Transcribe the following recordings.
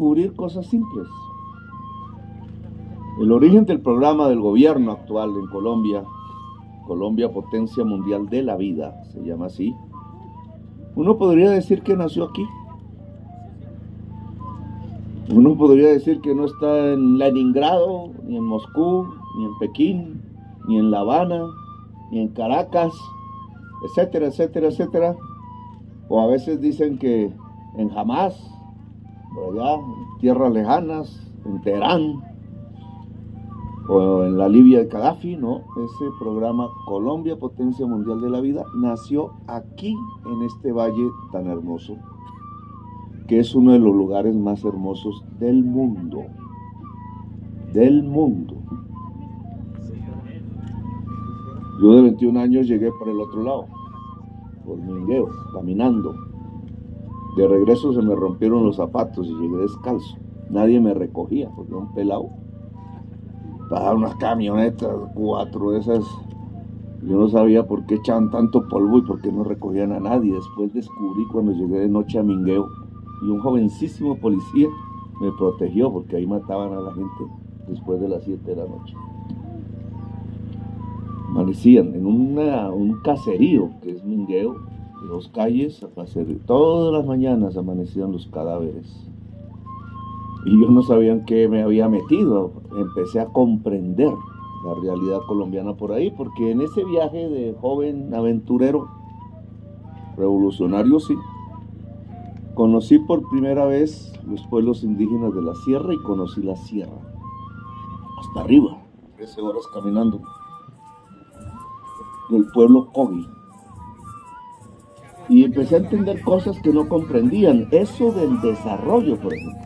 Descubrir cosas simples. El origen del programa del gobierno actual en Colombia, Colombia Potencia Mundial de la Vida, se llama así. Uno podría decir que nació aquí. Uno podría decir que no está en Leningrado, ni en Moscú, ni en Pekín, ni en La Habana, ni en Caracas, etcétera, etcétera, etcétera. O a veces dicen que en Hamas, por allá, en tierras lejanas, en Teherán, o en la Libia de Gaddafi. No, ese programa Colombia Potencia Mundial de la Vida nació aquí, en este valle tan hermoso, que es uno de los lugares más hermosos del mundo. Del mundo. Yo de 21 años llegué por el otro lado, por Mingueo, caminando. De regreso se me rompieron los zapatos y llegué descalzo. Nadie me recogía porque era un pelado. Pasaban unas camionetas, 4 de esas. Yo no sabía por qué echaban tanto polvo y por qué no recogían a nadie. Después descubrí cuando llegué de noche a Mingueo y un jovencísimo policía me protegió porque ahí mataban a la gente después de las 7 de la noche. Amanecían en un caserío que es Mingueo, de 2 calles, todas las mañanas amanecían los cadáveres. Y yo no sabía en qué me había metido. Empecé a comprender la realidad colombiana por ahí, porque en ese viaje de joven aventurero, revolucionario sí, conocí por primera vez los pueblos indígenas de la sierra y conocí la sierra. Hasta arriba, 13 horas caminando. Del pueblo Cogi. Y empecé a entender cosas que no comprendían. Eso del desarrollo, por ejemplo.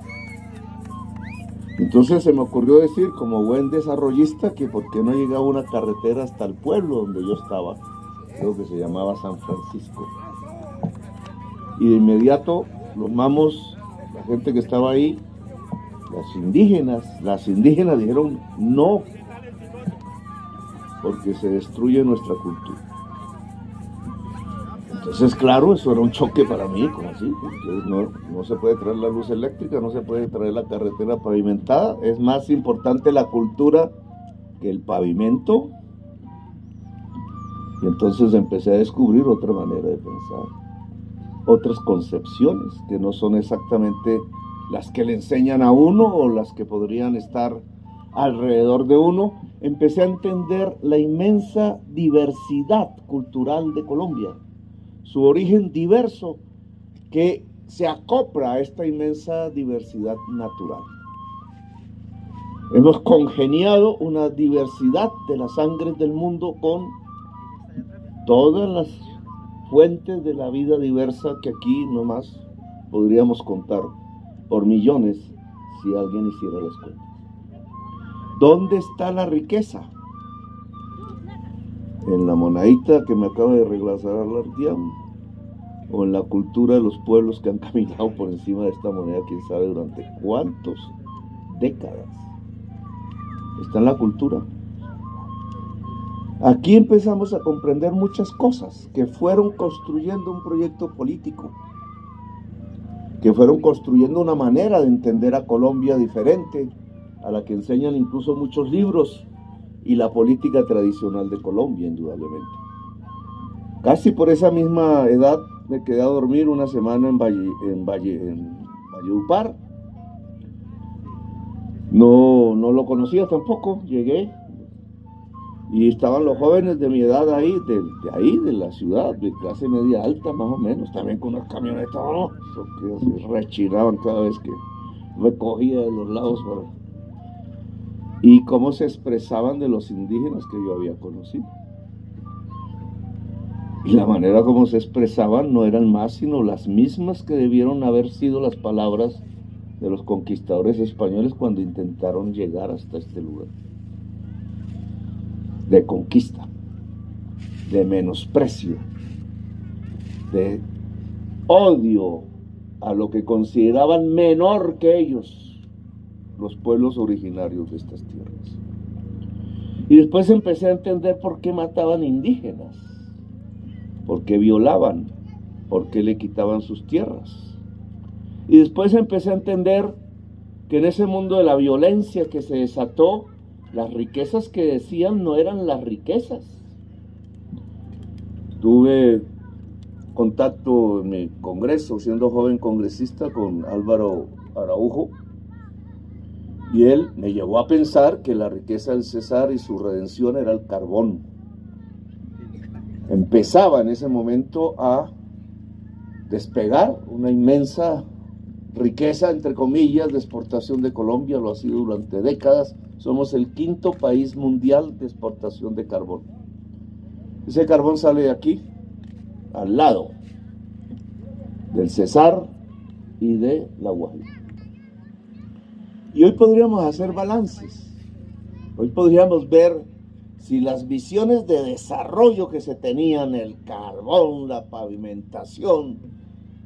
Entonces se me ocurrió decir, como buen desarrollista, que por qué no llegaba una carretera hasta el pueblo donde yo estaba. Creo que se llamaba San Francisco. Y de inmediato los mamos, la gente que estaba ahí, las indígenas dijeron no, porque se destruye nuestra cultura. Entonces, claro, eso era un choque para mí, como así, no se puede traer la luz eléctrica, no se puede traer la carretera pavimentada, es más importante la cultura que el pavimento. Y entonces empecé a descubrir otra manera de pensar, otras concepciones que no son exactamente las que le enseñan a uno o las que podrían estar alrededor de uno. Empecé a entender la inmensa diversidad cultural de Colombia, su origen diverso que se acopla a esta inmensa diversidad natural. Hemos congeniado una diversidad de las sangres del mundo con todas las fuentes de la vida diversa que aquí nomás podríamos contar por millones si alguien hiciera las cuentas. ¿Dónde está la riqueza? ¿En la monedita que me acaba de regresar al ardián? ¿O en la cultura de los pueblos que han caminado por encima de esta moneda, quién sabe durante cuántas décadas? Está en la cultura. Aquí empezamos a comprender muchas cosas que fueron construyendo un proyecto político, que fueron construyendo una manera de entender a Colombia diferente a la que enseñan incluso muchos libros y la política tradicional de Colombia, indudablemente. Casi por esa misma edad me quedé a dormir una semana en Valledupar. No lo conocía tampoco, llegué y estaban los jóvenes de mi edad ahí, de la ciudad, de clase media alta más o menos, también con unas camionetas, que se rechinaban cada vez que me cogía de los lados y cómo se expresaban de los indígenas que yo había conocido. Y la manera como se expresaban no eran más sino las mismas que debieron haber sido las palabras de los conquistadores españoles cuando intentaron llegar hasta este lugar. De conquista, de menosprecio, de odio a lo que consideraban menor que ellos, los pueblos originarios de estas tierras. Y después empecé a entender por qué mataban indígenas, por qué violaban, por qué le quitaban sus tierras. Y después empecé a entender que en ese mundo de la violencia que se desató, las riquezas que decían no eran las riquezas. Tuve contacto en mi congreso, siendo joven congresista, con Álvaro Araujo, y él me llevó a pensar que la riqueza del Cesar y su redención era el carbón. Empezaba en ese momento a despegar una inmensa riqueza, entre comillas, de exportación de Colombia, lo ha sido durante décadas. Somos el 5º país mundial de exportación de carbón. Ese carbón sale de aquí, al lado del Cesar y de La Guajira. Y hoy podríamos hacer balances. Hoy podríamos ver si las visiones de desarrollo que se tenían, el carbón, la pavimentación,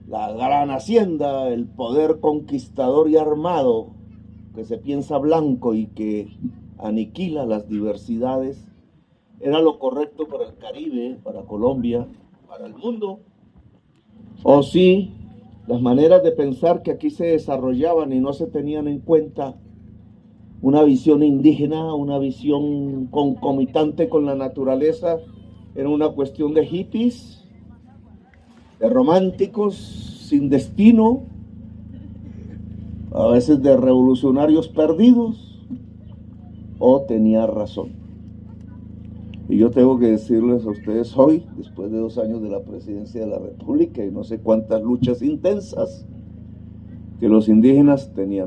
la gran hacienda, el poder conquistador y armado, que se piensa blanco y que aniquila las diversidades, era lo correcto para el Caribe, para Colombia, para el mundo, o si las maneras de pensar que aquí se desarrollaban y no se tenían en cuenta una visión indígena, una visión concomitante con la naturaleza, era una cuestión de hippies, de románticos sin destino, a veces de revolucionarios perdidos, o tenía razón. Y yo tengo que decirles a ustedes hoy, después de 2 años de la presidencia de la República y no sé cuántas luchas intensas, que los indígenas tenían